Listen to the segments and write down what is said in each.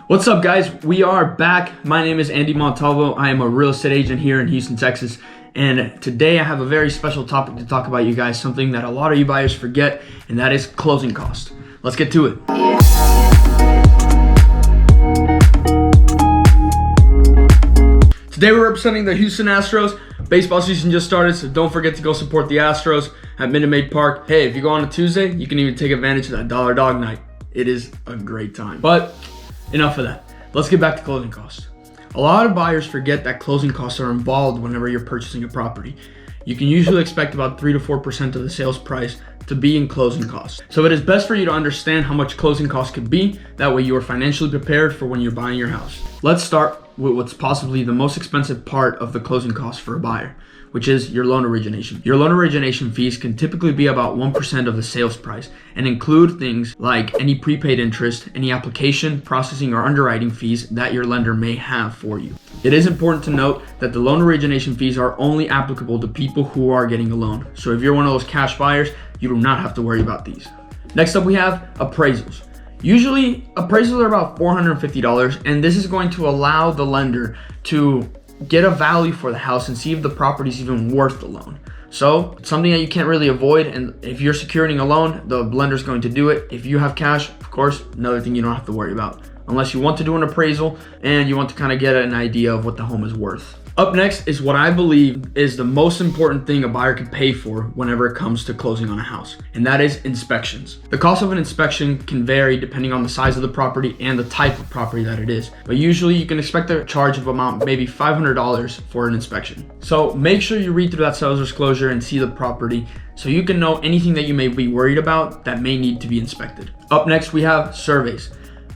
What's up, guys? We are back. My name is Andy Montalvo. I am a real estate agent here in Houston, Texas. And today I have a very special topic to talk about, you guys, something that a lot of you buyers forget, and that is closing costs. Let's get to it. Today we're representing the Houston Astros. Baseball season just started, so don't forget to go support the Astros at Minute Maid Park. Hey, if you go on a Tuesday, you can even take advantage of that dollar dog night. It is a great time. But enough of that. Let's get back to closing costs. A lot of buyers forget that closing costs are involved whenever you're purchasing a property. You can usually expect about 3 to 4% of the sales price to be in closing costs. So it is best for you to understand how much closing costs could be. That way you are financially prepared for when you're buying your house. Let's start with what's possibly the most expensive part of the closing costs for a buyer, which is your loan origination. Your loan origination fees can typically be about 1% of the sales price and include things like any prepaid interest, any application, processing, or underwriting fees that your lender may have for you. It is important to note that the loan origination fees are only applicable to people who are getting a loan. So if you're one of those cash buyers, you do not have to worry about these. Next up, we have appraisals. Usually, appraisals are about $450, and this is going to allow the lender to get a value for the house and see if the property is even worth the loan. So it's something that you can't really avoid, and if you're securing a loan, the lender's going to do it. If you have cash, of course, another thing you don't have to worry about, unless you want to do an appraisal and you want to kind of get an idea of what the home is worth. Up next is what I believe is the most important thing a buyer can pay for whenever it comes to closing on a house, and that is inspections. The cost of an inspection can vary depending on the size of the property and the type of property that it is, but usually you can expect a charge of amount maybe $500 for an inspection. So make sure you read through that sales disclosure and see the property so you can know anything that you may be worried about that may need to be inspected. Up next, we have surveys.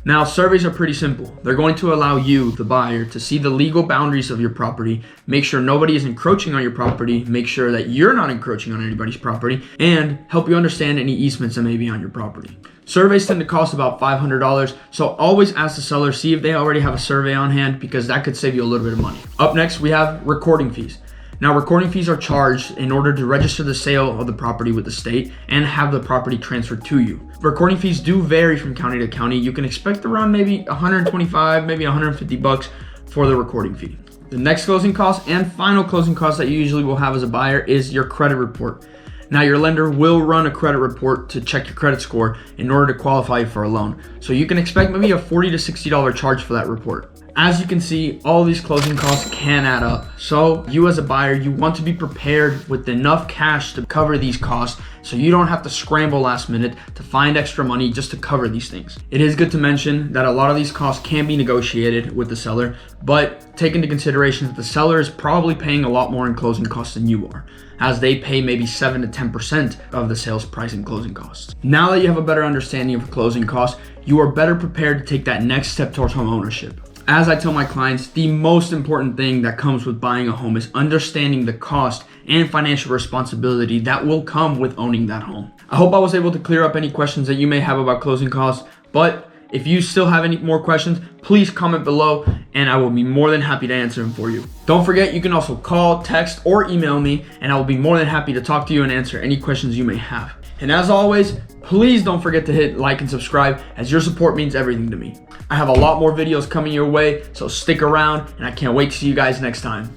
Now, surveys are pretty simple. They're going to allow you, the buyer, to see the legal boundaries of your property, make sure nobody is encroaching on your property, make sure that you're not encroaching on anybody's property, and help you understand any easements that may be on your property. Surveys tend to cost about $500, so always ask the seller, see if they already have a survey on hand, because that could save you a little bit of money. Up next, we have recording fees. Now, recording fees are charged in order to register the sale of the property with the state and have the property transferred to you. Recording fees do vary from county to county. You can expect around maybe $125, maybe $150 for the recording fee. The next closing cost and final closing cost that you usually will have as a buyer is your credit report. Now, your lender will run a credit report to check your credit score in order to qualify you for a loan. So you can expect maybe a $40 to $60 charge for that report. As you can see, all these closing costs can add up. So you as a buyer, you want to be prepared with enough cash to cover these costs so you don't have to scramble last minute to find extra money just to cover these things. It is good to mention that a lot of these costs can be negotiated with the seller, but take into consideration that the seller is probably paying a lot more in closing costs than you are, as they pay maybe 7 to 10% of the sales price in closing costs. Now that you have a better understanding of closing costs, you are better prepared to take that next step towards home ownership. As I tell my clients, the most important thing that comes with buying a home is understanding the cost and financial responsibility that will come with owning that home. I hope I was able to clear up any questions that you may have about closing costs, but if you still have any more questions, please comment below and I will be more than happy to answer them for you. Don't forget, you can also call, text, or email me, and I will be more than happy to talk to you and answer any questions you may have. And as always, please don't forget to hit like and subscribe, as your support means everything to me. I have a lot more videos coming your way, so stick around, and I can't wait to see you guys next time.